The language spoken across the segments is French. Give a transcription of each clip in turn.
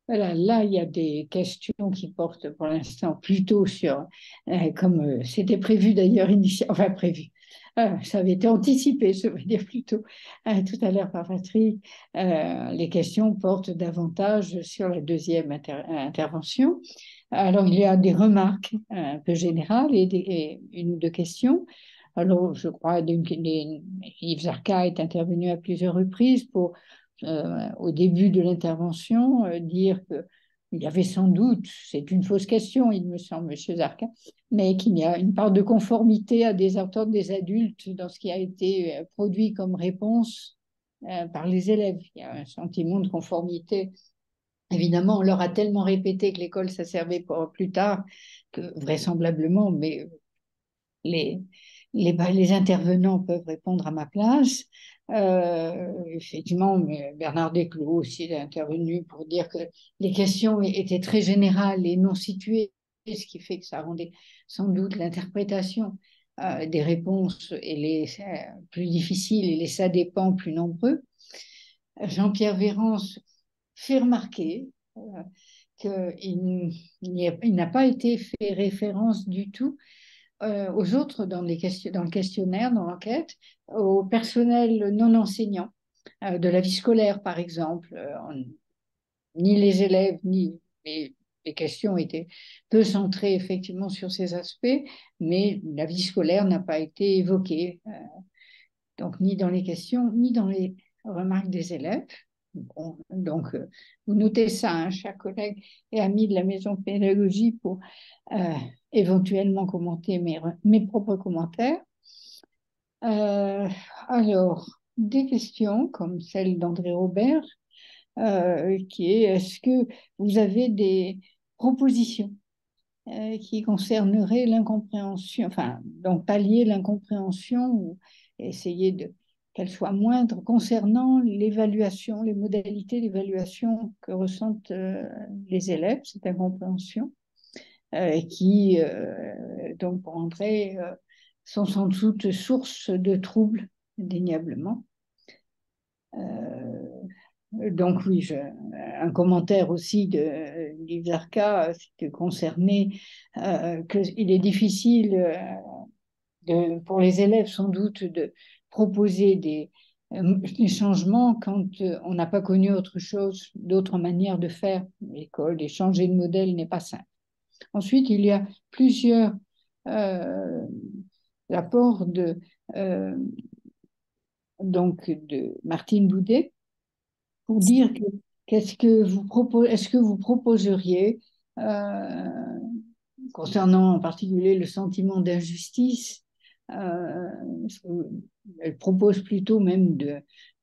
Voilà, là, il y a des questions qui portent pour l'instant plutôt sur, comme c'était prévu d'ailleurs, enfin prévu, ça avait été anticipé, je veux dire plutôt, tout à l'heure par Patrick, les questions portent davantage sur la deuxième intervention. Alors, il y a des remarques un peu générales et une ou deux questions. Alors, je crois que Yves Zarka est intervenu à plusieurs reprises pour au début de l'intervention, dire qu'il y avait sans doute, c'est une fausse question, il me semble, M. Zarka, mais qu'il y a une part de conformité à des attentes des adultes dans ce qui a été produit comme réponse par les élèves. Il y a un sentiment de conformité. Évidemment, on leur a tellement répété que l'école, ça servait pour plus tard, que vraisemblablement, mais les, les intervenants peuvent répondre à ma place. Effectivement, mais Bernard Desclaux aussi est intervenu pour dire que les questions étaient très générales et non situées, ce qui fait que ça rendait sans doute l'interprétation des réponses plus difficiles et les ça dépend plus nombreux. Jean-Pierre Vérance fait remarquer qu'il n'a pas été fait référence du tout aux autres dans le questionnaire, dans l'enquête, au personnel non enseignant de la vie scolaire, par exemple. Ni les élèves, ni les questions étaient peu centrées effectivement sur ces aspects, mais la vie scolaire n'a pas été évoquée, donc ni dans les questions, ni dans les remarques des élèves. Bon, donc, vous notez ça, hein, chers collègues et amis de la maison pédagogie, pour euh, éventuellement commenter mes propres commentaires. Euh, alors, des questions comme celle d'André Robert, qui est est-ce que vous avez des propositions qui concerneraient l'incompréhension, enfin, donc pallier l'incompréhension ou essayer de qu'elle soit moindre concernant l'évaluation, les modalités d'évaluation que ressentent les élèves, cette incompréhension, qui donc pour André sont sans doute source de troubles, indéniablement. Donc oui, un commentaire aussi d'Yves Zarka, c'était concerné qu'il est difficile pour les élèves sans doute de proposer des changements quand on n'a pas connu autre chose, d'autres manières de faire l'école, et changer de modèle n'est pas simple. Ensuite, il y a plusieurs euh, rapports euh, de Martine Boudet pour dire que est-ce que vous proposeriez, euh, concernant en particulier le sentiment d'injustice, euh, elle propose plutôt même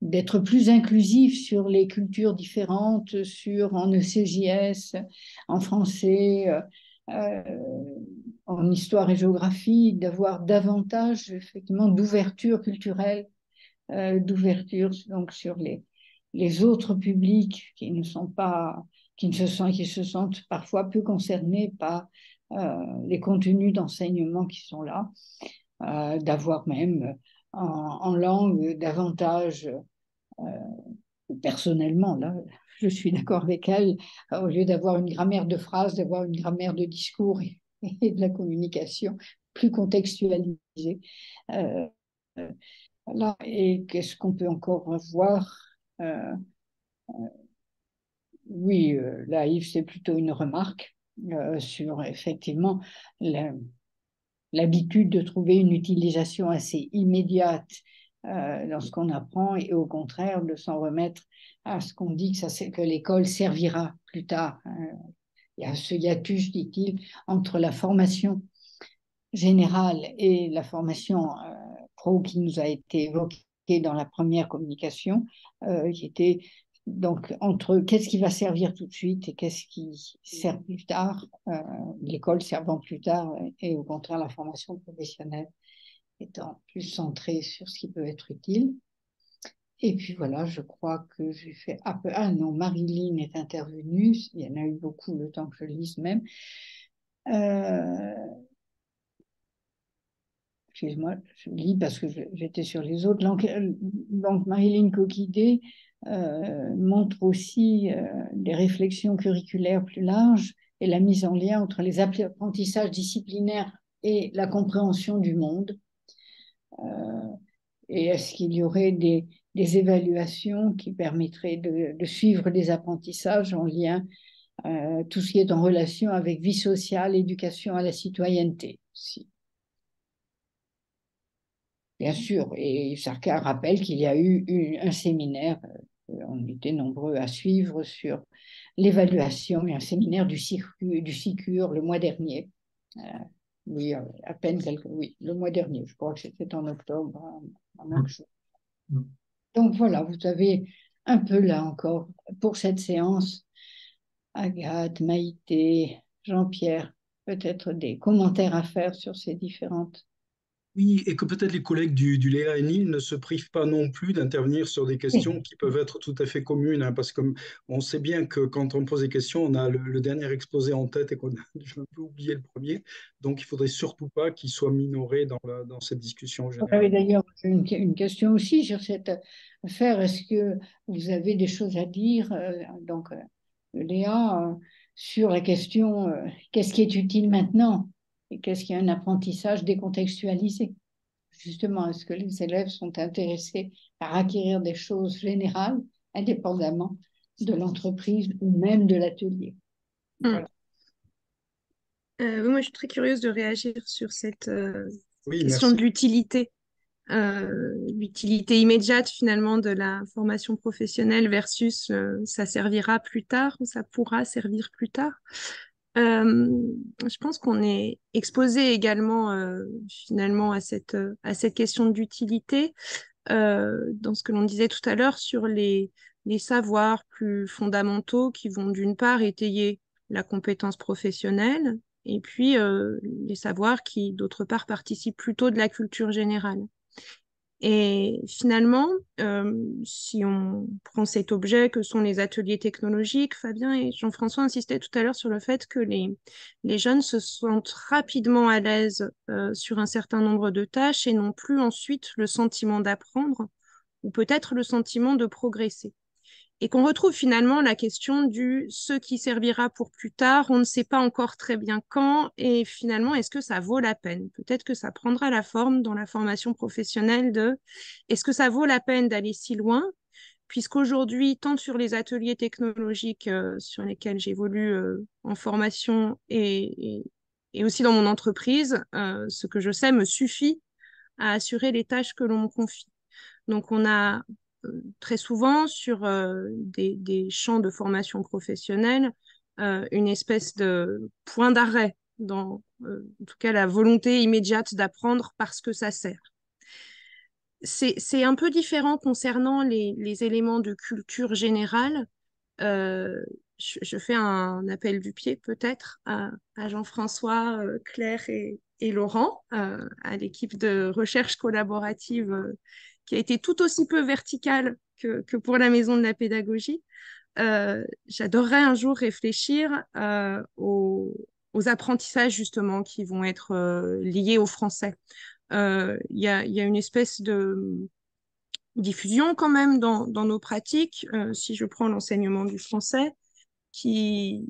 d'être plus inclusif sur les cultures différentes, en ECJS, en français, en histoire et géographie, d'avoir davantage effectivement d'ouverture culturelle, d'ouverture donc sur les autres publics qui ne sont pas, qui se sentent parfois peu concernés par les contenus d'enseignement qui sont là, d'avoir même en langue davantage, personnellement, là, je suis d'accord avec elle, au lieu d'avoir une grammaire de phrase, d'avoir une grammaire de discours et de la communication plus contextualisée. Euh, voilà. Et qu'est-ce qu'on peut encore voir? euh, Oui, là, Yves, c'est plutôt une remarque sur effectivement la- l'habitude de trouver une utilisation assez immédiate dans ce qu'on apprend et au contraire de s'en remettre à ce qu'on dit que l'école servira plus tard. Il y a ce hiatus, dit-il, entre la formation générale et la formation pro qui nous a été évoquée dans la première communication, qui était donc entre qu'est-ce qui va servir tout de suite et qu'est-ce qui sert plus tard, l'école servant plus tard et au contraire la formation professionnelle étant plus centrée sur ce qui peut être utile. Et puis voilà, je crois que j'ai fait un peu. Ah non, Marilyn est intervenue, il y en a eu beaucoup le temps que je lise même. Euh, Excuse-moi, je lis parce que j'étais sur les autres. Donc Marilyn Coquidé montre aussi des réflexions curriculaires plus larges et la mise en lien entre les apprentissages disciplinaires et la compréhension du monde. Et est-ce qu'il y aurait des évaluations qui permettraient de suivre les apprentissages en lien, tout ce qui est en relation avec vie sociale, éducation à la citoyenneté aussi. Bien sûr, et chacun rappelle qu'il y a eu un séminaire, on était nombreux à suivre sur l'évaluation, un séminaire du SICUR le mois dernier. Oui, à peine oui, le mois dernier, je crois que c'était en octobre, en même jour. Donc voilà, vous avez un peu là encore pour cette séance, Agathe, Maïté, Jean-Pierre, peut-être des commentaires à faire sur ces différentes. Oui, et que peut-être les collègues du LEA-NIL ne se privent pas non plus d'intervenir sur des questions Oui. qui peuvent être tout à fait communes, hein, parce que on sait bien que quand on pose des questions, on a le dernier exposé en tête et qu'on a un peu oublié le premier. Donc, il faudrait surtout pas qu'il soit minoré dans cette discussion générale. Oui, d'ailleurs, j'ai une question aussi sur cette affaire. Est-ce que vous avez des choses à dire, Léa, sur la question qu'est-ce qui est utile maintenant et qu'est-ce qui est un apprentissage décontextualisé? Justement, est-ce que les élèves sont intéressés par acquérir des choses générales, indépendamment de l'entreprise ou même de l'atelier? Hmm. Voilà. Moi, je suis très curieuse de réagir sur cette Oui, question de merci. l'utilité immédiate finalement de la formation professionnelle versus ça servira plus tard ou ça pourra servir plus tard. Euh, je pense qu'on est exposé également finalement à cette question d'utilité dans ce que l'on disait tout à l'heure sur les savoirs plus fondamentaux qui vont d'une part étayer la compétence professionnelle et puis les savoirs qui d'autre part participent plutôt de la culture générale. Et finalement, si on prend cet objet que sont les ateliers technologiques, Fabien et Jean-François insistaient tout à l'heure sur le fait que les jeunes se sentent rapidement à l'aise sur un certain nombre de tâches et n'ont plus ensuite le sentiment d'apprendre ou peut-être le sentiment de progresser. Et qu'on retrouve finalement la question du ce qui servira pour plus tard, on ne sait pas encore très bien quand, et finalement, est-ce que ça vaut la peine? Peut-être que ça prendra la forme dans la formation professionnelle de est-ce que ça vaut la peine d'aller si loin? Puisqu'aujourd'hui, tant sur les ateliers technologiques sur lesquels j'évolue en formation et aussi dans mon entreprise, ce que je sais me suffit à assurer les tâches que l'on me confie. Donc, on a très souvent sur des champs de formation professionnelle une espèce de point d'arrêt dans, en tout cas, la volonté immédiate d'apprendre parce que ça sert. C'est un peu différent concernant les éléments de culture générale. Euh, je fais un appel du pied peut-être à Jean-François, Claire et Laurent, à l'équipe de recherche collaborative qui a été tout aussi peu verticale que pour la Maison de la pédagogie. J'adorerais un jour réfléchir aux apprentissages justement qui vont être liés au français. Il y a une espèce de diffusion quand même dans nos pratiques, si je prends l'enseignement du français, qui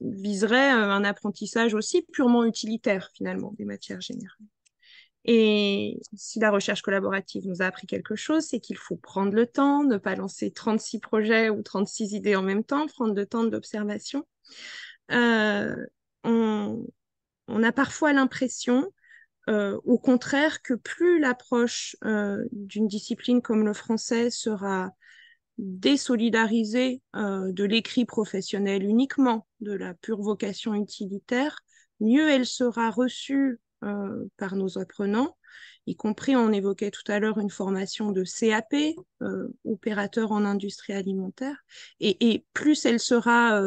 viserait un apprentissage aussi purement utilitaire finalement des matières générales. Et si la recherche collaborative nous a appris quelque chose, c'est qu'il faut prendre le temps, ne pas lancer 36 projets ou 36 idées en même temps, prendre le temps de l'observation. Euh, on, on a parfois l'impression au contraire que plus l'approche d'une discipline comme le français sera désolidarisée de l'écrit professionnel uniquement, de la pure vocation utilitaire, mieux elle sera reçue par nos apprenants, y compris on évoquait tout à l'heure une formation de CAP, opérateur en industrie alimentaire, et plus elle sera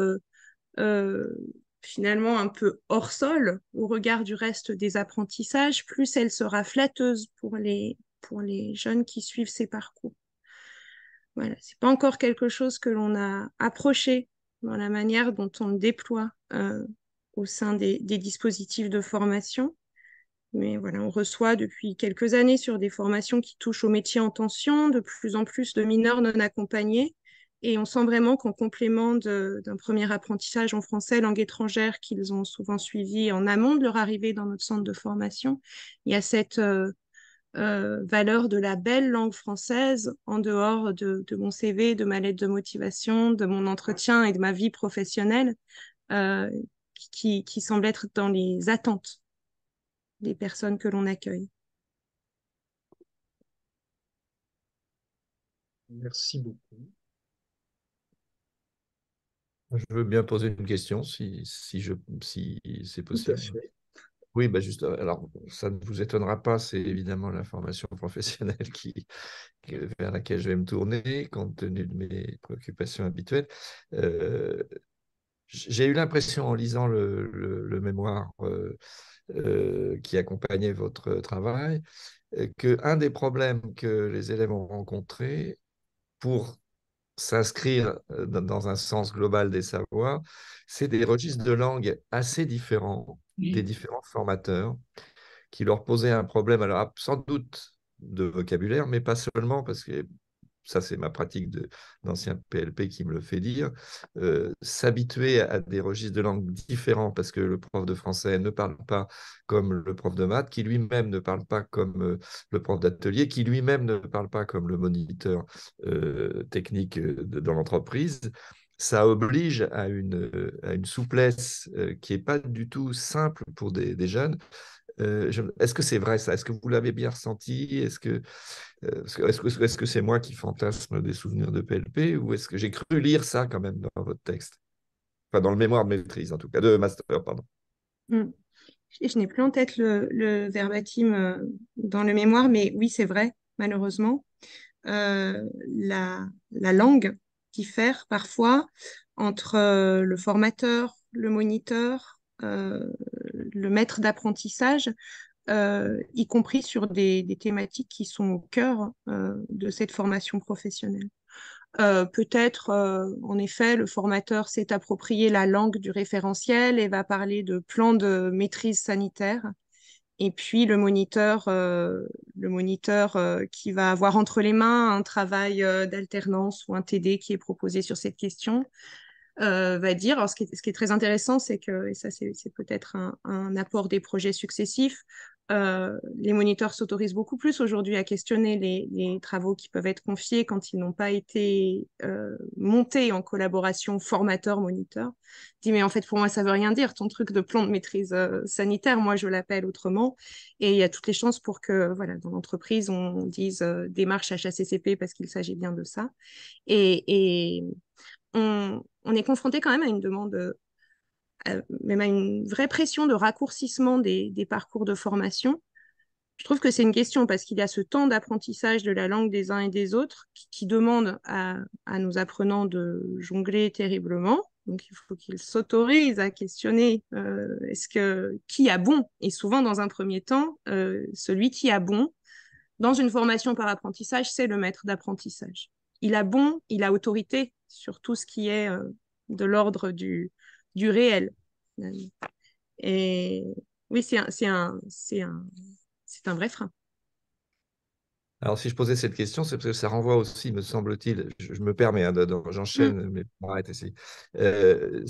euh, finalement un peu hors sol au regard du reste des apprentissages, plus elle sera flatteuse pour les jeunes qui suivent ces parcours. Voilà, c'est pas encore quelque chose que l'on a approché dans la manière dont on le déploie au sein des dispositifs de formation, Mais voilà, on reçoit depuis quelques années sur des formations qui touchent aux métiers en tension, de plus en plus de mineurs non accompagnés. Et on sent vraiment qu'en complément d'un premier apprentissage en français, langue étrangère, qu'ils ont souvent suivi en amont de leur arrivée dans notre centre de formation, il y a cette valeur de la belle langue française en dehors de mon CV, de ma lettre de motivation, de mon entretien et de ma vie professionnelle, euh, qui semble être dans les attentes des personnes que l'on accueille. Merci beaucoup. Je veux bien poser une question si c'est Tout à possible. fait. Oui, bah juste, alors ça ne vous étonnera pas, c'est évidemment la formation professionnelle vers laquelle je vais me tourner, compte tenu de mes préoccupations habituelles. Euh, j'ai eu l'impression en lisant le mémoire qui accompagnait votre travail, qu'un des problèmes que les élèves ont rencontrés pour s'inscrire dans un sens global des savoirs, c'est des registres de langue assez différents des Oui. différents formateurs qui leur posaient un problème, alors sans doute de vocabulaire, mais pas seulement, parce que ça c'est ma pratique d'ancien PLP qui me le fait dire, s'habituer à des registres de langue différents, parce que le prof de français ne parle pas comme le prof de maths, qui lui-même ne parle pas comme le prof d'atelier, qui lui-même ne parle pas comme le moniteur technique dans l'entreprise. Ça oblige à une souplesse qui n'est pas du tout simple pour des jeunes. Est-ce que c'est vrai ça? Est-ce que vous l'avez bien ressenti? Est-ce que c'est moi qui fantasme des souvenirs de PLP ou est-ce que j'ai cru lire ça quand même dans votre texte? Enfin, dans le mémoire de maîtrise, en tout cas, de master, pardon. Mm. Je n'ai plus en tête le verbatim dans le mémoire, mais oui, c'est vrai, malheureusement. La langue diffère parfois entre le formateur, le moniteur, le maître d'apprentissage, y compris sur des thématiques qui sont au cœur de cette formation professionnelle. Peut-être, en effet, le formateur s'est approprié la langue du référentiel et va parler de plan de maîtrise sanitaire. Et puis le moniteur qui va avoir entre les mains un travail d'alternance ou un TD qui est proposé sur cette question, va dire. Alors, ce qui est très intéressant, c'est que, et ça c'est peut-être un apport des projets successifs, les moniteurs s'autorisent beaucoup plus aujourd'hui à questionner les travaux qui peuvent être confiés quand ils n'ont pas été montés en collaboration formateur-moniteur. Dis, mais en fait, pour moi, ça veut rien dire, ton truc de plan de maîtrise sanitaire, moi, je l'appelle autrement. Et il y a toutes les chances pour que, voilà, dans l'entreprise, on dise démarche HACCP parce qu'il s'agit bien de ça. Et on est confronté quand même à une demande, même à une vraie pression de raccourcissement des parcours de formation. Je trouve que c'est une question parce qu'il y a ce temps d'apprentissage de la langue des uns et des autres qui demande à nos apprenants de jongler terriblement. Donc, il faut qu'ils s'autorisent à questionner qui a bon. Et souvent, dans un premier temps, celui qui a bon, dans une formation par apprentissage, c'est le maître d'apprentissage. Il a bon, il a autorité sur tout ce qui est de l'ordre du réel. Et oui, c'est un vrai frein. Alors, si je posais cette question, c'est parce que ça renvoie aussi, me semble-t-il, je me permets, hein, Mm. j'enchaîne, mais arrête ici.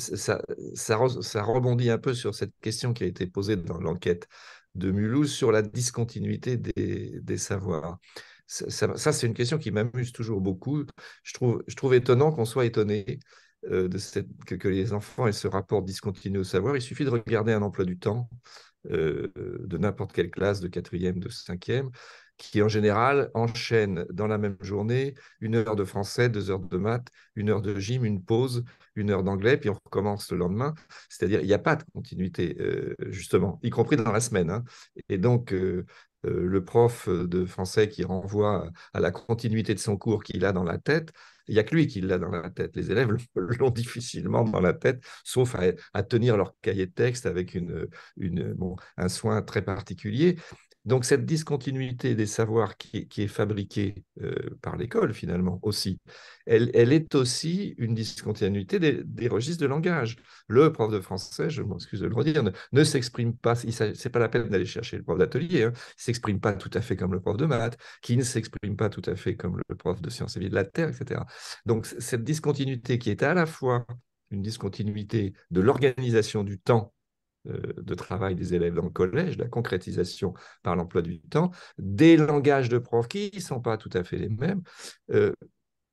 Ça rebondit un peu sur cette question qui a été posée dans l'enquête de Mulhouse sur la discontinuité des savoirs. Ça, c'est une question qui m'amuse toujours beaucoup. Je trouve étonnant qu'on soit étonné que les enfants aient ce rapport discontinu au savoir. Il suffit de regarder un emploi du temps de n'importe quelle classe, de quatrième, de cinquième, qui en général enchaîne dans la même journée 1 heure de français, 2 heures de maths, 1 heure de gym, une pause, 1 heure d'anglais, puis on recommence le lendemain. C'est-à-dire, il n'y a pas de continuité, justement, y compris dans la semaine, hein. Et donc, le prof de français qui renvoie à la continuité de son cours qu'il a dans la tête, il n'y a que lui qui l'a dans la tête. Les élèves l'ont difficilement dans la tête, sauf à tenir leur cahier de texte avec un soin très particulier. Donc cette discontinuité des savoirs qui est fabriquée par l'école finalement aussi, elle est aussi une discontinuité des registres de langage. Le prof de français, je m'excuse de le redire, ne s'exprime pas, c'est pas la peine d'aller chercher le prof d'atelier, hein, il s'exprime pas tout à fait comme le prof de maths, qui ne s'exprime pas tout à fait comme le prof de sciences et vie de la Terre, etc. Donc cette discontinuité qui est à la fois une discontinuité de l'organisation du temps de travail des élèves dans le collège, la concrétisation par l'emploi du temps, des langages de profs qui ne sont pas tout à fait les mêmes.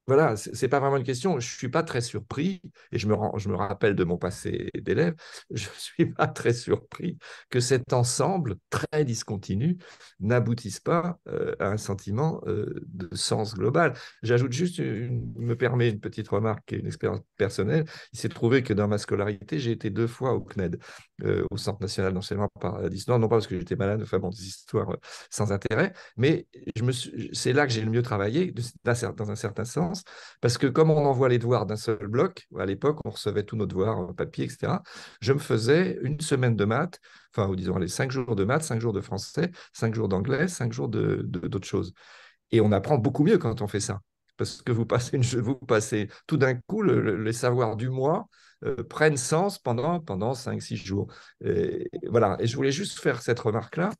Voilà, ce n'est pas vraiment une question. Je ne suis pas très surpris, et je me rappelle de mon passé d'élève, je ne suis pas très surpris que cet ensemble très discontinu n'aboutisse pas à un sentiment de sens global. J'ajoute juste, me permet une petite remarque et une expérience personnelle. Il s'est trouvé que dans ma scolarité, j'ai été 2 fois au CNED, au Centre national d'enseignement par l'histoire, non pas parce que j'étais malade, enfin bon, des histoires sans intérêt, mais c'est là que j'ai le mieux travaillé, dans un certain sens, parce que comme on envoie les devoirs d'un seul bloc, à l'époque, on recevait tous nos devoirs en papier, etc., je me faisais une semaine de maths, enfin, ou disons, les 5 jours de maths, 5 jours de français, 5 jours d'anglais, 5 jours d'autres choses. Et on apprend beaucoup mieux quand on fait ça. Parce que vous passez tout d'un coup, les savoirs du mois prennent sens pendant 5-6 jours. Voilà. Et je voulais juste faire cette remarque-là.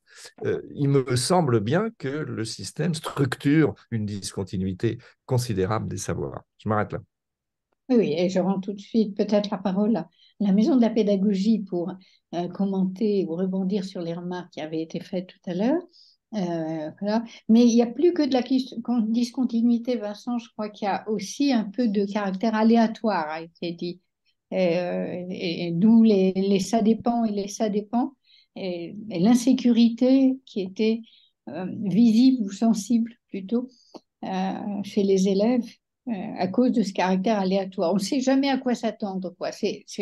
Il me semble bien que le système structure une discontinuité considérable des savoirs. Je m'arrête là. Oui, oui, et je rends tout de suite peut-être la parole à la Maison de la pédagogie pour commenter ou rebondir sur les remarques qui avaient été faites tout à l'heure. Voilà. Mais il n'y a plus que de la discontinuité, Vincent. Je crois qu'il y a aussi un peu de caractère aléatoire, a été dit. Et d'où les ça dépend et les ça dépend. Et l'insécurité qui était visible ou sensible plutôt chez les élèves à cause de ce caractère aléatoire. On ne sait jamais à quoi s'attendre, quoi.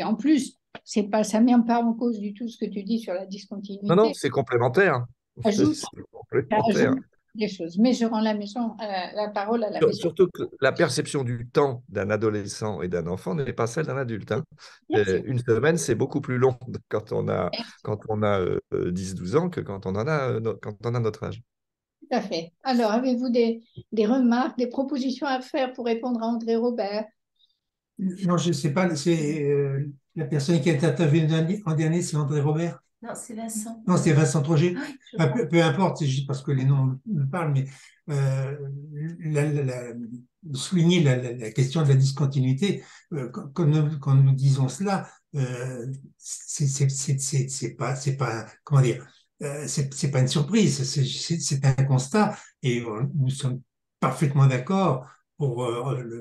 En plus, c'est pas, ça ne met pas en cause du tout ce que tu dis sur la Non, non, discontinuité. c'est complémentaire. Ajoute, C'est ça complémentaire. ajoute des choses. Mais je rends la parole à la maison. Surtout que la perception du temps d'un adolescent et d'un enfant n'est pas celle d'un adulte, hein. Bien sûr. Une semaine, c'est beaucoup plus long quand on a 10-12 ans que quand on a notre âge. Tout à fait. Alors, avez-vous des remarques, des propositions à faire pour répondre à André Robert? Non, je ne sais pas, c'est la personne qui a été intervenue en dernier, c'est André Robert. Non, c'est Vincent. Non, c'est Vincent Troget. Oui, Enfin, peu importe, c'est juste parce que les noms me parlent, mais euh, souligner la question de la discontinuité, quand nous disons cela, c'est pas, comment dire, c'est pas une surprise, c'est un constat, et nous sommes parfaitement d'accord pour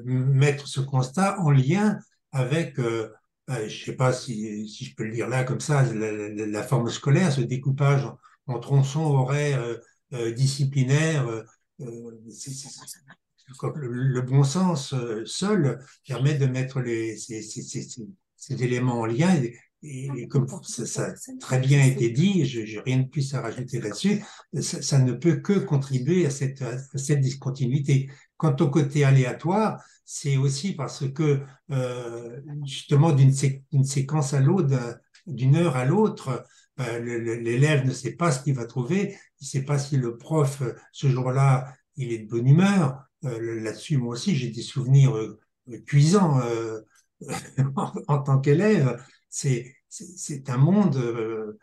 mettre ce constat en lien avec je ne sais pas si je peux le dire là comme ça, la forme scolaire, ce découpage en tronçons horaires disciplinaires, le bon sens seul permet de mettre ces éléments en lien. Et comme ça a très bien été dit, je n'ai rien de plus à rajouter là-dessus, ça ne peut que contribuer à cette discontinuité. Quant au côté aléatoire, c'est aussi parce que justement d'une séquence à l'autre, d'une heure à l'autre, l'élève ne sait pas ce qu'il va trouver, il ne sait pas si le prof, ce jour-là, il est de bonne humeur. Là-dessus, moi aussi, j'ai des souvenirs cuisants en tant qu'élève. C'est un monde,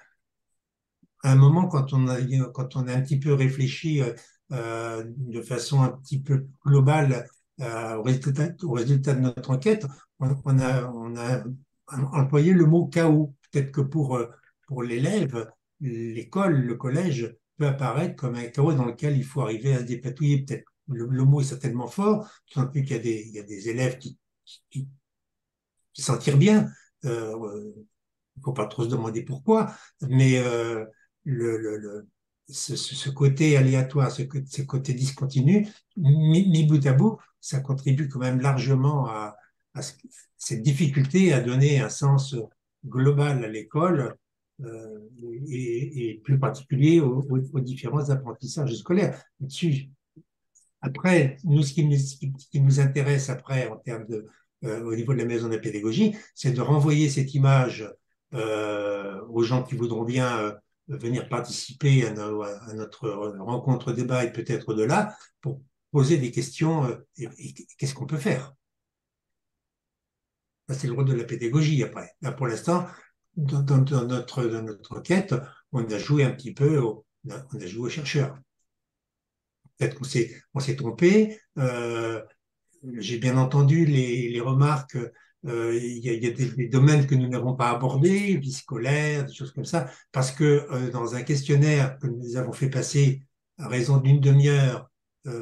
à un moment, quand on a un petit peu réfléchi de façon un petit peu globale au résultat de notre enquête, on a employé le mot chaos. Peut-être que pour l'élève, l'école, le collège peut apparaître comme un chaos dans lequel il faut arriver à se dépatouiller. Peut-être le mot est certainement fort, tant plus qu'il y a des élèves qui s'en tirent bien. Il ne faut pas trop se demander pourquoi, mais ce côté aléatoire, ce côté discontinu, mis bout à bout, ça contribue quand même largement à cette difficulté à donner un sens global à l'école et plus particulier aux différents apprentissages scolaires. Là-dessus, après, nous, ce qui nous intéresse après en termes au niveau de la maison de la pédagogie, c'est de renvoyer cette image aux gens qui voudront bien venir participer à notre rencontre débat et peut-être au-delà pour poser des questions et qu'est-ce qu'on peut faire. C'est le rôle de la pédagogie après. Là, pour l'instant, dans notre quête, on a joué un petit peu, on a joué aux chercheurs. Peut-être qu'on s'est trompé. J'ai bien entendu les remarques. Il y a des domaines que nous n'avons pas abordés, vie scolaire, des choses comme ça, parce que dans un questionnaire que nous avons fait passer à raison d'une demi-heure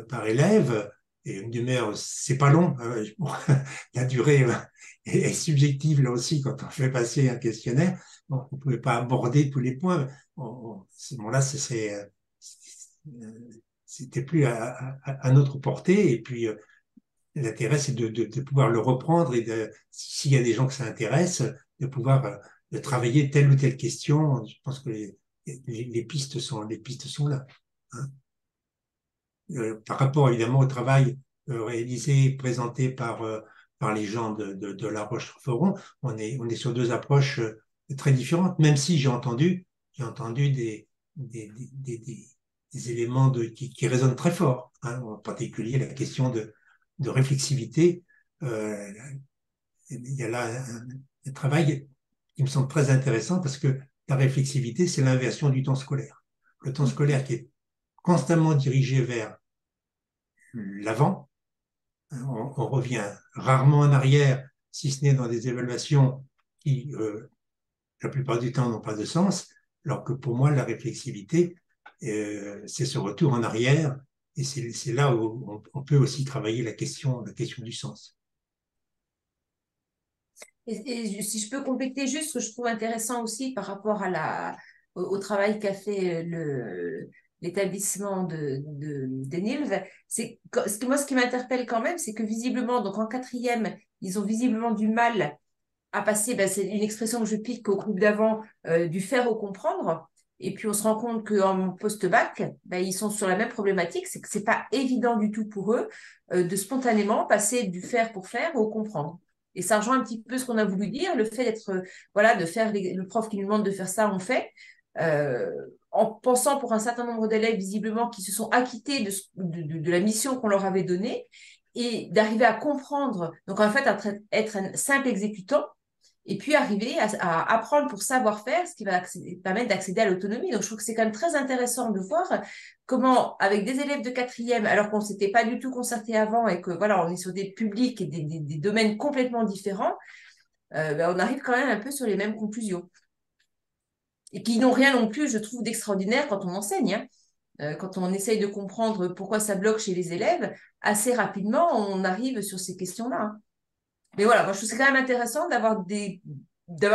par élève, et une demi-heure, c'est pas long. Bon, la durée est subjective là aussi quand on fait passer un questionnaire. Bon, on ne pouvait pas aborder tous les points. Ce moment-là, c'était plus à notre portée. Et puis, l'intérêt, c'est de pouvoir le reprendre et s'il y a des gens que ça intéresse, de pouvoir de travailler telle ou telle question. Je pense que les pistes sont là. Hein. Par rapport évidemment au travail réalisé, présenté par les gens de La Roche-sur-Foron, on est sur deux approches très différentes, même si j'ai entendu des éléments qui résonnent très fort, hein, en particulier la question de réflexivité. Il y a là un travail qui me semble très intéressant parce que la réflexivité, c'est l'inversion du temps scolaire. Le temps scolaire qui est constamment dirigé vers l'avant. On revient rarement en arrière, si ce n'est dans des évaluations qui, la plupart du temps, n'ont pas de sens, alors que pour moi, la réflexivité, c'est ce retour en arrière, et c'est là où on peut aussi travailler la question du sens. Et si je peux compléter juste ce que je trouve intéressant aussi par rapport au travail qu'a fait l'établissement d'Enilv, c'est ce qui m'interpelle quand même, c'est que visiblement, donc en quatrième, ils ont visiblement du mal à passer, ben c'est une expression que je pique au groupe d'avant, du faire au comprendre. Et puis on se rend compte qu'en post-bac, ben, ils sont sur la même problématique, c'est que c'est pas évident du tout pour eux de spontanément passer du faire pour faire au comprendre. Et ça rejoint un petit peu ce qu'on a voulu dire, le fait d'être, voilà, de faire le prof qui nous demande de faire ça, on fait, en pensant pour un certain nombre d'élèves visiblement qui se sont acquittés de la mission qu'on leur avait donnée et d'arriver à comprendre, donc en fait être un simple exécutant et puis arriver à apprendre pour savoir faire, ce qui va permettre d'accéder à l'autonomie. Donc je trouve que c'est quand même très intéressant de voir comment, avec des élèves de quatrième, alors qu'on ne s'était pas du tout concerté avant et que voilà, on est sur des publics et des domaines complètement différents, ben, on arrive quand même un peu sur les mêmes conclusions. Et qui n'ont rien non plus, je trouve, d'extraordinaire quand on enseigne. Hein. Quand on essaye de comprendre pourquoi ça bloque chez les élèves, assez rapidement, on arrive sur ces questions-là. Hein. Mais voilà, moi, je trouve que c'est quand même intéressant d'avoir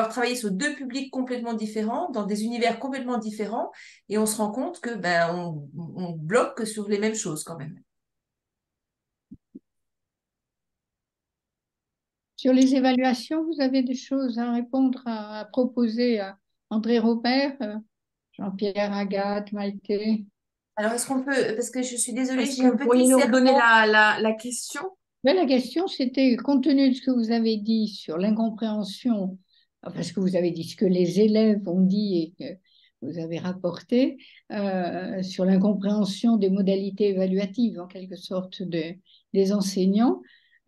travaillé sur deux publics complètement différents, dans des univers complètement différents, et on se rend compte que on bloque sur les mêmes choses quand même. Sur les évaluations, vous avez des choses à répondre, à proposer à André Robert, Jean-Pierre, Agathe, Maïté? Alors, est-ce qu'on peut, parce que je suis désolée, Est-ce j'ai que un vous petit pourriez nous redonner cerveau. la question? Mais la question, c'était, compte tenu de ce que vous avez dit sur l'incompréhension, enfin ce que vous avez dit, ce que les élèves ont dit et que vous avez rapporté, sur l'incompréhension des modalités évaluatives, en quelque sorte, des enseignants,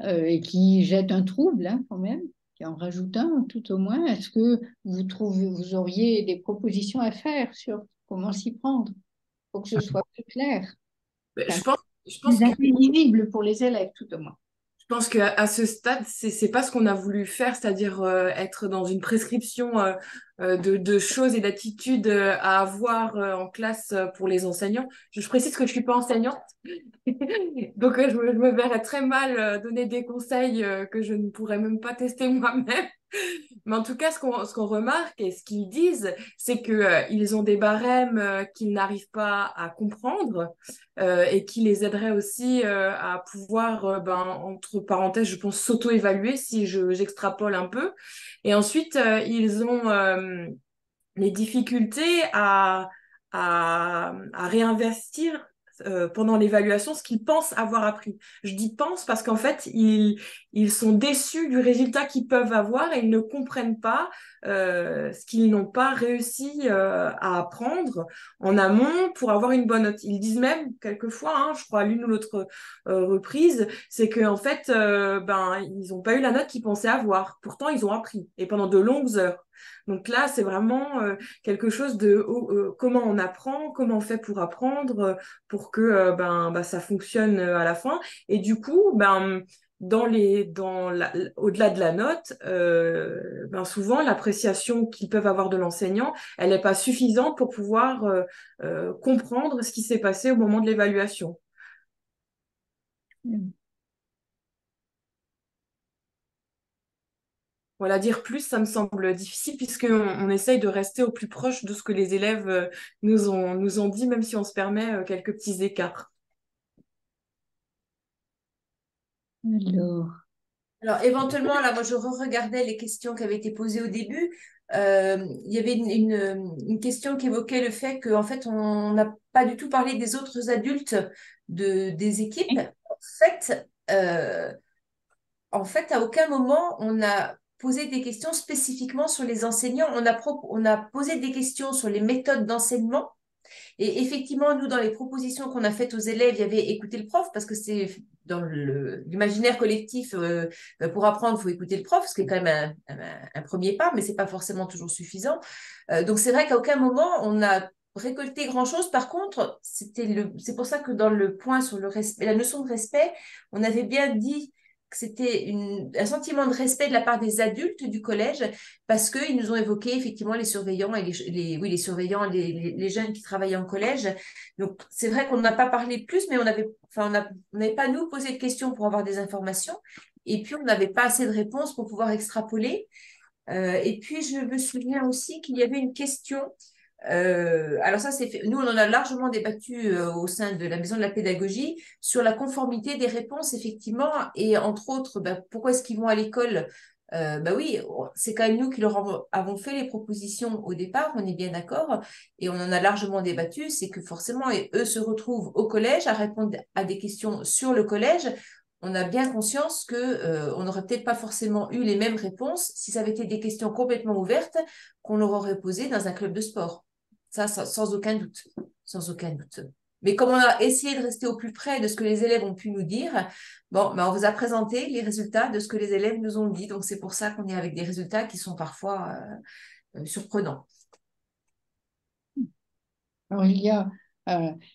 et qui jettent un trouble, hein, quand même, qui en rajoute un, tout au moins. Est-ce que vous auriez des propositions à faire sur comment s'y prendre pour que ce soit plus clair, enfin, Je pense plus que intelligible pour les élèves, tout au moins? Je pense qu'à ce stade, c'est pas ce qu'on a voulu faire, c'est-à-dire être dans une prescription de choses et d'attitudes à avoir en classe pour les enseignants. Je précise que je suis pas enseignante, donc je me verrais très mal donner des conseils que je ne pourrais même pas tester moi-même. Mais en tout cas, ce qu'on remarque et ce qu'ils disent, c'est que ils ont des barèmes qu'ils n'arrivent pas à comprendre et qui les aideraient aussi à pouvoir, entre parenthèses, je pense, s'auto-évaluer si j'extrapole un peu. Et ensuite, ils ont les difficultés à réinvestir pendant l'évaluation ce qu'ils pensent avoir appris. Je dis pensent parce qu'en fait, ils sont déçus du résultat qu'ils peuvent avoir et ils ne comprennent pas ce qu'ils n'ont pas réussi à apprendre en amont pour avoir une bonne note. Ils disent même quelquefois, hein, je crois à l'une ou l'autre reprise, c'est qu'en fait, ils n'ont pas eu la note qu'ils pensaient avoir. Pourtant, ils ont appris et pendant de longues heures. Donc là, c'est vraiment quelque chose de comment on apprend, comment on fait pour apprendre, pour que ça fonctionne à la fin. Et du coup, au-delà de la note, souvent l'appréciation qu'ils peuvent avoir de l'enseignant, elle n'est pas suffisante pour pouvoir comprendre ce qui s'est passé au moment de l'évaluation. Voilà, dire plus, ça me semble difficile puisqu'on essaye de rester au plus proche de ce que les élèves nous ont dit, même si on se permet quelques petits écarts. Alors, éventuellement, là, moi, je regardais les questions qui avaient été posées au début. Il y avait une question qui évoquait le fait qu'en fait, on n'a pas du tout parlé des autres adultes des équipes. En fait, à aucun moment, on a posé des questions spécifiquement sur les enseignants. On a posé des questions sur les méthodes d'enseignement. Et effectivement, nous, dans les propositions qu'on a faites aux élèves, il y avait écouter le prof, parce que c'est dans l'imaginaire collectif, pour apprendre, il faut écouter le prof, ce qui est quand même un premier pas, mais ce n'est pas forcément toujours suffisant. Donc, c'est vrai qu'à aucun moment, on a récolté grand-chose. Par contre, c'est pour ça que dans le point sur le respect, la notion de respect, on avait bien dit que c'était un sentiment de respect de la part des adultes du collège, parce qu'ils nous ont évoqué effectivement les surveillants et les surveillants, les jeunes qui travaillaient en collège. Donc, c'est vrai qu'on n'a pas parlé plus, mais on n'avait pas, nous, posé de questions pour avoir des informations. Et puis, on n'avait pas assez de réponses pour pouvoir extrapoler. Et puis, je me souviens aussi qu'il y avait une question. Alors ça, nous, on en a largement débattu au sein de la Maison de la Pédagogie sur la conformité des réponses, effectivement, et entre autres, pourquoi est-ce qu'ils vont à l'école? Oui, c'est quand même nous qui leur avons fait les propositions au départ, on est bien d'accord, et on en a largement débattu, c'est que forcément, eux se retrouvent au collège à répondre à des questions sur le collège. On a bien conscience qu'on n'aurait peut-être pas forcément eu les mêmes réponses si ça avait été des questions complètement ouvertes qu'on leur aurait posées dans un club de sport. Ça, sans aucun doute. Sans aucun doute. Mais comme on a essayé de rester au plus près de ce que les élèves ont pu nous dire, on vous a présenté les résultats de ce que les élèves nous ont dit. Donc, c'est pour ça qu'on est avec des résultats qui sont parfois surprenants. Alors, il y a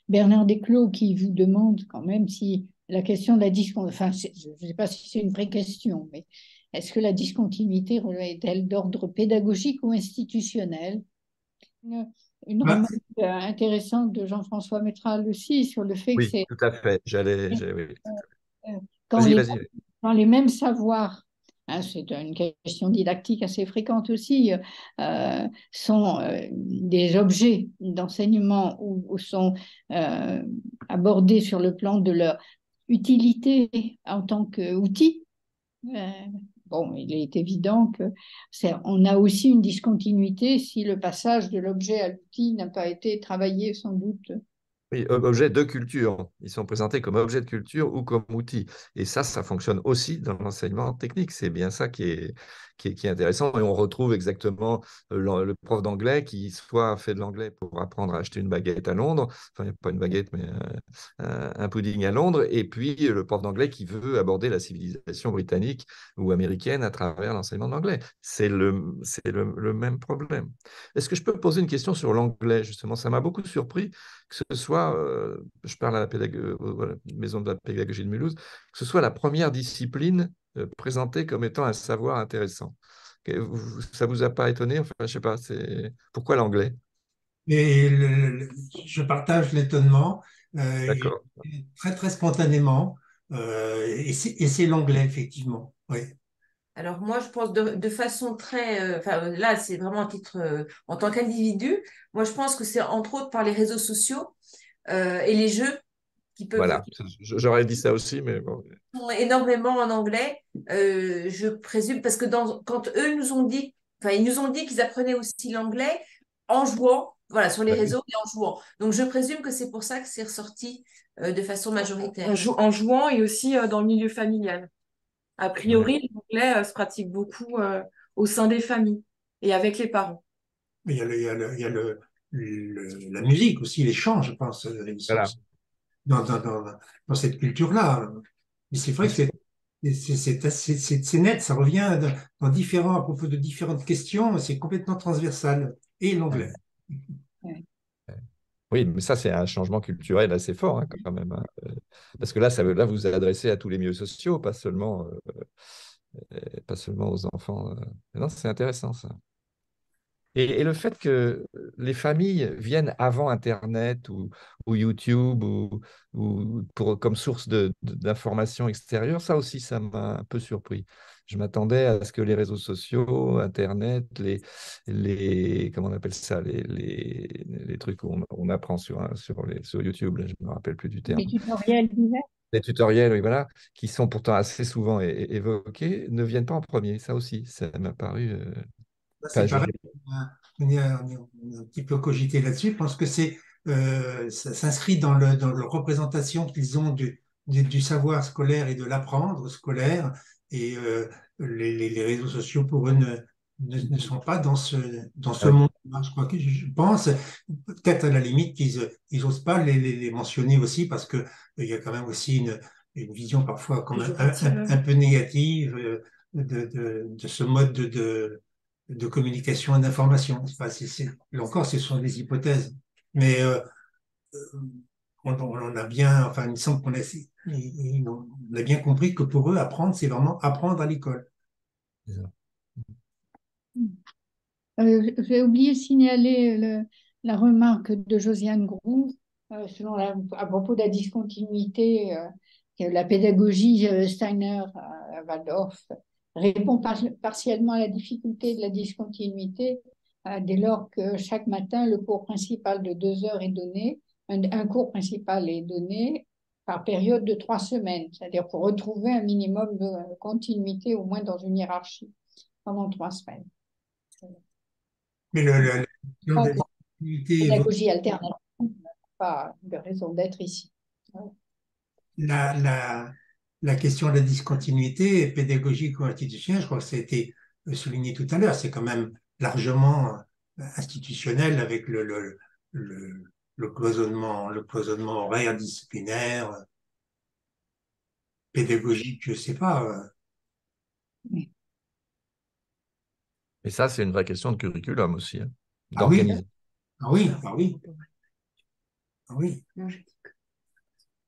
Bernard Desclos qui vous demande quand même si la question de la discontinuité, enfin, je ne sais pas si c'est une vraie question, mais est-ce que la discontinuité est-elle d'ordre pédagogique ou institutionnel? Une remarque intéressante de Jean-François Métral aussi sur le fait que Oui, c'est tout à fait. Oui. quand Vas-y. quand les mêmes savoirs, hein, c'est une question didactique assez fréquente aussi, sont des objets d'enseignement ou sont abordés sur le plan de leur utilité en tant qu'outil. Il est évident qu'on a aussi une discontinuité si le passage de l'objet à l'outil n'a pas été travaillé sans doute. Oui, objet de culture. Ils sont présentés comme objet de culture ou comme outil. Et ça fonctionne aussi dans l'enseignement technique. C'est bien ça qui est intéressant. Et on retrouve exactement le prof d'anglais qui soit fait de l'anglais pour apprendre à acheter une baguette à Londres. Enfin, il n'y a pas une baguette, mais un pudding à Londres. Et puis, le prof d'anglais qui veut aborder la civilisation britannique ou américaine à travers l'enseignement d'anglais. C'est le même problème. Est-ce que je peux poser une question sur l'anglais, justement? Ça m'a beaucoup surpris que ce soit, je parle à la Maison de la Pédagogie de Mulhouse, que ce soit la première discipline présentée comme étant un savoir intéressant. Ça ne vous a pas étonné? Enfin, je ne sais pas, pourquoi l'anglais? Et je partage l'étonnement D'accord. très, très spontanément. Et c'est l'anglais, effectivement. Oui. Alors moi, je pense de façon très... là, c'est vraiment un titre en tant qu'individu. Moi, je pense que c'est entre autres par les réseaux sociaux et les jeux qui peuvent Voilà, j'aurais dit ça aussi, mais bon. énormément en anglais. Je présume, parce que quand eux nous ont dit, ils nous ont dit qu'ils apprenaient aussi l'anglais en jouant voilà, sur les Ouais. réseaux et en jouant. Donc, je présume que c'est pour ça que c'est ressorti de façon majoritaire. En jouant et aussi dans le milieu familial. A Ouais. priori, l'anglais se pratique beaucoup au sein des familles et avec les parents. Mais il y a la musique aussi, les chants, je pense, ils sont Voilà. dans cette culture-là. Mais c'est vrai Ouais, que c'est net, ça revient à propos de différentes questions, c'est complètement transversal. Et l'anglais. ouais. Oui, mais ça, c'est un changement culturel assez fort, hein, quand même, hein. Parce que là, là, vous vous adressez à tous les milieux sociaux, pas seulement aux enfants. Non, c'est intéressant, ça. Et le fait que les familles viennent avant Internet ou YouTube comme source d'informations extérieures, ça aussi, ça m'a un peu surpris. Je m'attendais à ce que les réseaux sociaux, Internet, comment on appelle ça, les trucs où on apprend sur YouTube, là, je ne me rappelle plus du terme. Les tutoriels divers. Les tutoriels, oui, voilà, qui sont pourtant assez souvent évoqués, ne viennent pas en premier. Ça aussi, ça m'a paru. Là, Enfin, c'est pareil, on a un petit peu cogité là-dessus. Je pense que ça s'inscrit dans la représentation qu'ils ont du savoir scolaire et de l'apprendre scolaire. Et les réseaux sociaux, pour eux, ne sont pas dans ce ouais. monde-là. Je crois que je pense, peut-être à la limite qu'ils n'osent pas les mentionner aussi, parce que il y a quand même aussi une vision parfois comme un peu négative de ce mode de communication et d'information. Enfin, là encore, ce sont des hypothèses. Mais on a bien, enfin, il me semble on a bien compris que pour eux, apprendre, c'est vraiment apprendre à l'école. C'est ça. J'ai oublié de signaler la remarque de Josiane Groove à propos de la discontinuité, que la pédagogie Steiner-Waldorf répond partiellement à la difficulté de la discontinuité dès lors que chaque matin, le cours principal de 2 heures est donné, un cours principal est donné par période de 3 semaines, c'est-à-dire pour retrouver un minimum de continuité, au moins dans une hiérarchie, pendant 3 semaines. Mais la question de l'activité, Pédagogie alternative n'a pas de raison d'être ici. la, la, la question de la discontinuité pédagogique ou institutionnelle, je crois que ça a été souligné tout à l'heure, c'est quand même largement institutionnel avec le, le cloisonnement horaire, disciplinaire, pédagogique, je sais pas. Oui. Et ça, c'est une vraie question de curriculum aussi, hein, Ah oui, d'organisation. ah oui, ah oui, ah oui.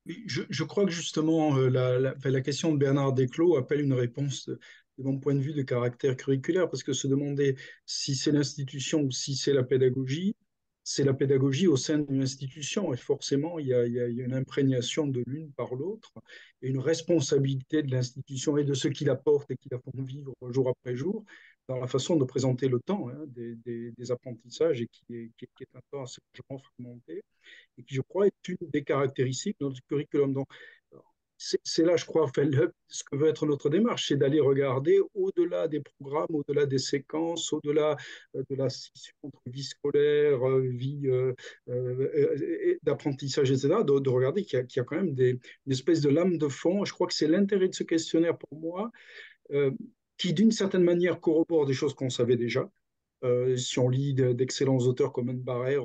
Oui, je crois que justement, la question de Bernard Desclos appelle une réponse, de mon point de vue, de caractère curriculaire, parce que se demander si c'est l'institution ou si c'est la pédagogie au sein d'une institution, et forcément, il y a une imprégnation de l'une par l'autre, et une responsabilité de l'institution et de ceux qui la portent et qui la font vivre jour après jour, dans la façon de présenter le temps, hein, des apprentissages, et qui est un temps assez largement fragmenté et qui, je crois, est une des caractéristiques de notre curriculum. Donc, c'est là, je crois, enfin, ce que veut être notre démarche, c'est d'aller regarder au-delà des programmes, au-delà des séquences, au-delà de la scission entre vie scolaire, vie d'apprentissage, etc., de regarder qu'il y a quand même une espèce de lame de fond. Je crois que c'est l'intérêt de ce questionnaire pour moi, euh, qui d'une certaine manière corrobore des choses qu'on savait déjà. Si on lit d'excellents auteurs comme Anne Barrère,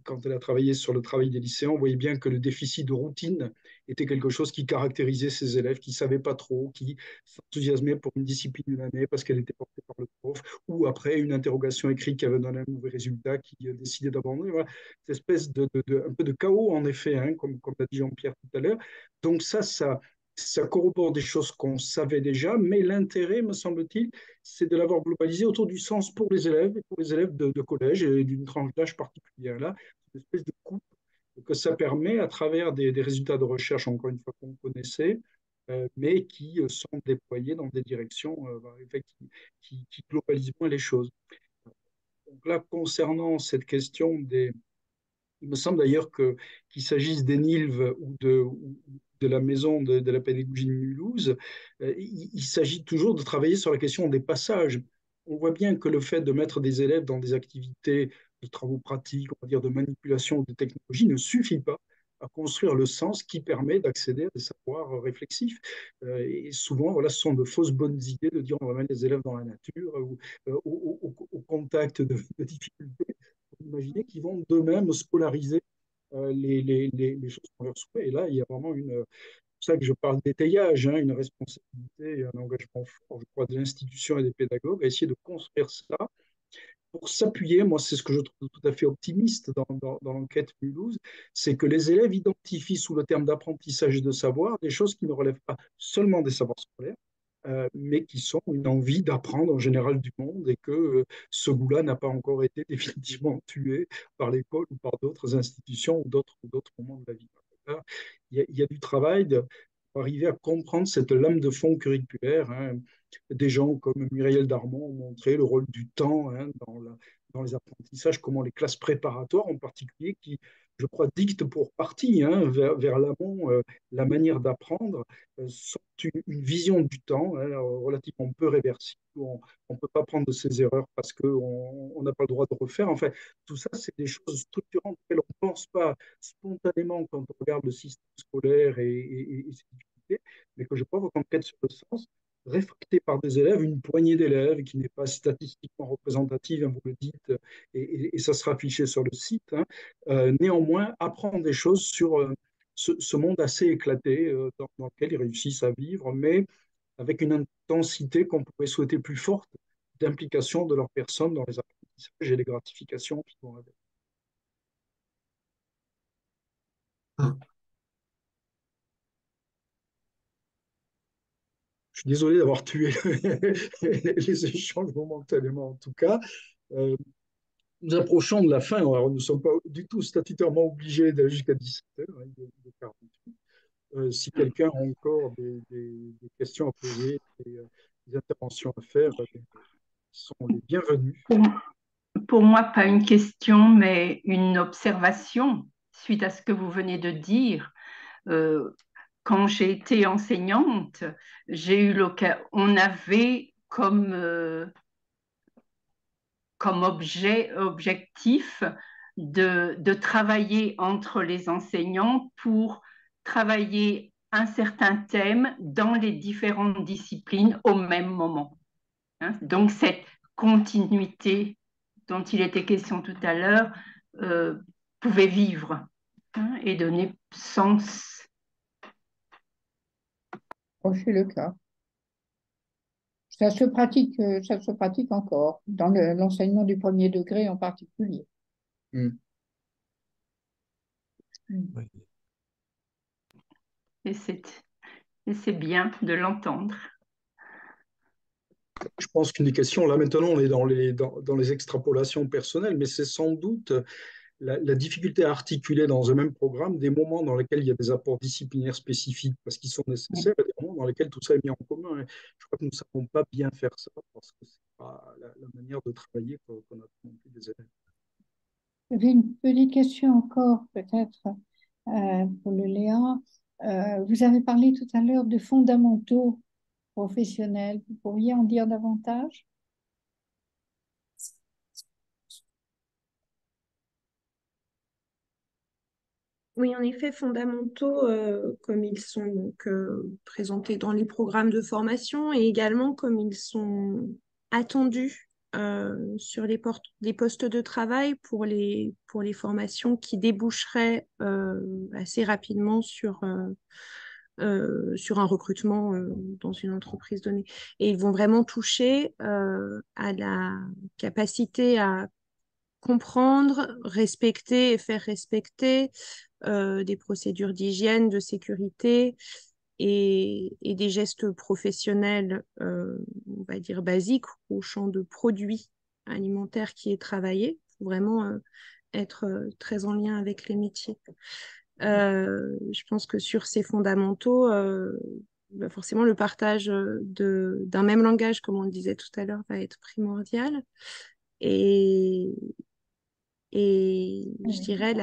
quand elle a travaillé sur le travail des lycéens, on voyait bien que le déficit de routine était quelque chose qui caractérisait ces élèves qui ne savaient pas trop, qui s'enthousiasmaient pour une discipline une année parce qu'elle était portée par le prof, ou après une interrogation écrite qui avait donné un mauvais résultat, qui décidait d'abandonner. Voilà. Cette espèce un peu de chaos, en effet, hein, comme l'a dit Jean-Pierre tout à l'heure. Donc ça corrobore des choses qu'on savait déjà, mais l'intérêt, me semble-t-il, c'est de l'avoir globalisé autour du sens pour les élèves et pour les élèves de collège et d'une tranche d'âge particulière. Là, une espèce de coupe que ça permet à travers des résultats de recherche, encore une fois, qu'on connaissait, mais qui sont déployés dans des directions qui globalisent moins les choses. Donc là, concernant cette question il me semble d'ailleurs qu'il s'agisse d'Enilv ou de la maison de la pédagogie de Mulhouse, il s'agit toujours de travailler sur la question des passages. On voit bien que le fait de mettre des élèves dans des activités de travaux pratiques, on va dire de manipulation de technologies, ne suffit pas à construire le sens qui permet d'accéder à des savoirs réflexifs. Et souvent, voilà, ce sont de fausses bonnes idées de dire on va mettre les élèves dans la nature ou au contact de difficultés. Imaginez qu'ils vont d'eux-mêmes scolariser les choses qu'on leur soumet. Et là, il y a vraiment c'est pour ça que je parle d'étayage, hein, une responsabilité, un engagement fort, je crois, de l'institution et des pédagogues à essayer de construire ça pour s'appuyer. Moi, c'est ce que je trouve tout à fait optimiste dans l'enquête Mulhouse, c'est que les élèves identifient sous le terme d'apprentissage et de savoir des choses qui ne relèvent pas seulement des savoirs scolaires, mais qui sont une envie d'apprendre en général du monde et que ce goût-là n'a pas encore été définitivement tué par l'école ou par d'autres institutions ou d'autres moments de la vie. Là, il y a du travail pour arriver à comprendre cette lame de fond curriculaire, hein. Des gens comme Muriel Darmon ont montré le rôle du temps, hein, dans les apprentissages, comment les classes préparatoires en particulier, qui, je crois, dictent pour partie, hein, vers l'amont la manière d'apprendre, sont une vision du temps, hein, relativement peu réversible. On ne peut pas prendre de ses erreurs parce qu'on n'a pas le droit de refaire. Enfin, tout ça, c'est des choses structurantes auxquelles on ne pense pas spontanément quand on regarde le système scolaire et ses difficultés, mais que je crois qu'en quête sur le sens, réfractée par des élèves, une poignée d'élèves qui n'est pas statistiquement représentative, hein, vous le dites, et ça sera affiché sur le site, hein, néanmoins apprend des choses sur ce monde assez éclaté dans lequel ils réussissent à vivre, mais avec une intensité qu'on pourrait souhaiter plus forte d'implication de leur personne dans les apprentissages et les gratifications qui vont avec. Je suis désolé d'avoir tué les échanges momentanément, en tout cas. Euh, Nous approchons de la fin. Alors, nous ne sommes pas du tout statutairement obligés d'aller jusqu'à 17h. Hein, il est 48. Si quelqu'un a encore des questions à poser, des interventions à faire, ils sont les bienvenus. Pour moi, pas une question, mais une observation suite à ce que vous venez de dire. Quand j'ai été enseignante, j'ai eu on avait comme objectif de travailler entre les enseignants pour travailler un certain thème dans les différentes disciplines au même moment. Hein. Donc cette continuité dont il était question tout à l'heure pouvait vivre, hein, et donner sens. C'est le cas. Ça se pratique encore, dans l'enseignement du premier degré en particulier. Mm. Oui. Et c'est bien de l'entendre. Je pense qu'une des questions, là maintenant on est dans les extrapolations personnelles, mais c'est sans doute la difficulté à articuler dans un même programme des moments dans lesquels il y a des apports disciplinaires spécifiques parce qu'ils sont nécessaires et des moments dans lesquels tout ça est mis en commun. Et je crois que nous ne savons pas bien faire ça parce que ce n'est pas la manière de travailler qu'on a demandé des élèves. J'avais une petite question encore, peut-être, pour le Léa. Vous avez parlé tout à l'heure de fondamentaux professionnels. Vous pourriez en dire davantage? Oui, en effet, fondamentaux, comme ils sont donc, présentés dans les programmes de formation et également comme ils sont attendus sur les postes de travail pour les formations qui déboucheraient assez rapidement sur un recrutement dans une entreprise donnée. Et ils vont vraiment toucher à la capacité à comprendre, respecter et faire respecter des procédures d'hygiène, de sécurité et des gestes professionnels, on va dire basiques, au champ de produits alimentaires qui est travaillé, pour vraiment être très en lien avec les métiers. Je pense que sur ces fondamentaux, forcément le partage d'un même langage, comme on le disait tout à l'heure, va être primordial. Et je dirais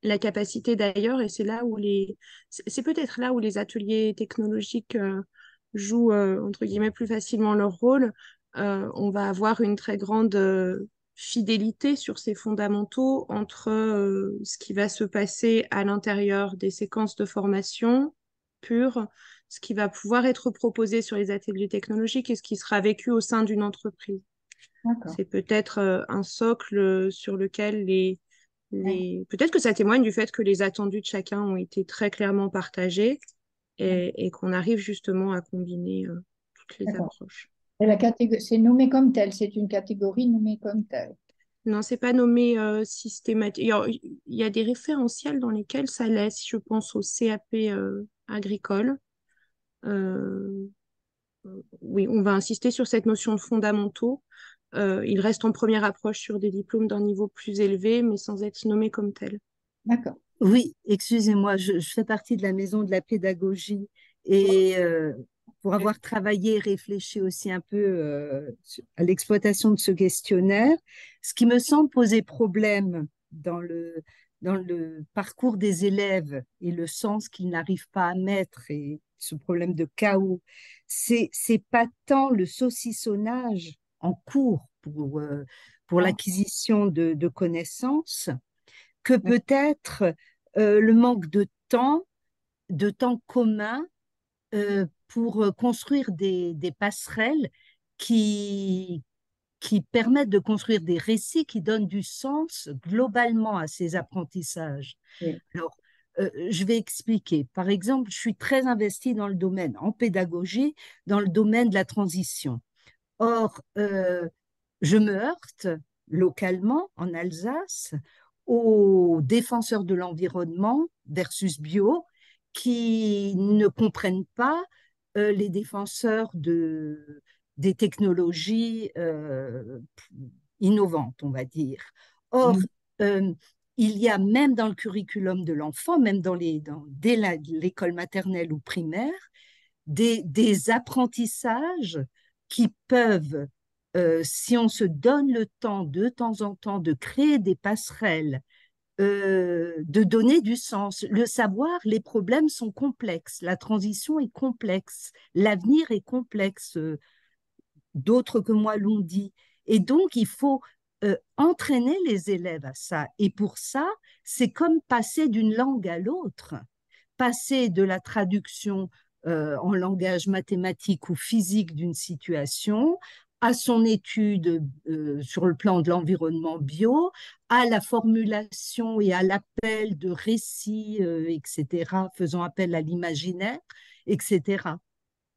la capacité d'ailleurs, et c'est peut-être là où les ateliers technologiques jouent entre guillemets plus facilement leur rôle. On va avoir une très grande fidélité sur ces fondamentaux entre ce qui va se passer à l'intérieur des séquences de formation pure, ce qui va pouvoir être proposé sur les ateliers technologiques et ce qui sera vécu au sein d'une entreprise. C'est peut-être un socle sur lequel peut-être que ça témoigne du fait que les attendus de chacun ont été très clairement partagés et qu'on arrive justement à combiner toutes les approches. C'est nommé comme tel, c'est une catégorie nommée comme telle. Non, c'est pas nommé systématique. Il y a des référentiels dans lesquels ça l'est, si je pense au CAP agricole. Oui, on va insister sur cette notion de fondamentaux. Il reste en première approche sur des diplômes d'un niveau plus élevé, mais sans être nommé comme tel. D'accord. Oui, excusez-moi, je fais partie de la maison de la pédagogie et pour avoir travaillé et réfléchi aussi un peu à l'exploitation de ce questionnaire, ce qui me semble poser problème dans le parcours des élèves et le sens qu'ils n'arrivent pas à mettre et ce problème de chaos, c'est pas tant le saucissonnage en cours pour l'acquisition de connaissances que peut-être le manque de temps commun pour construire des passerelles qui permettent de construire des récits qui donnent du sens globalement à ces apprentissages. Oui. Alors, je vais expliquer. Par exemple, je suis très investie dans le domaine, en pédagogie, dans le domaine de la transition. Or, je me heurte localement en Alsace aux défenseurs de l'environnement versus bio qui ne comprennent pas les défenseurs des technologies innovantes, on va dire. Or, il y a même dans le curriculum de l'enfant, même dès l'école maternelle ou primaire, des apprentissages qui peuvent, si on se donne le temps de temps en temps de créer des passerelles, de donner du sens. Le savoir, les problèmes sont complexes, la transition est complexe, l'avenir est complexe, d'autres que moi l'ont dit. Et donc, il faut entraîner les élèves à ça. Et pour ça, c'est comme passer d'une langue à l'autre, passer de la traduction en langage mathématique ou physique d'une situation à son étude sur le plan de l'environnement bio, à la formulation et à l'appel de récits, etc., faisant appel à l'imaginaire, etc.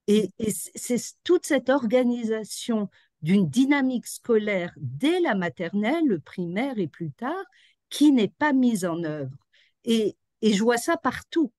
Et c'est toute cette organisation d'une dynamique scolaire dès la maternelle, le primaire et plus tard, qui n'est pas mise en œuvre. Et je vois ça partout.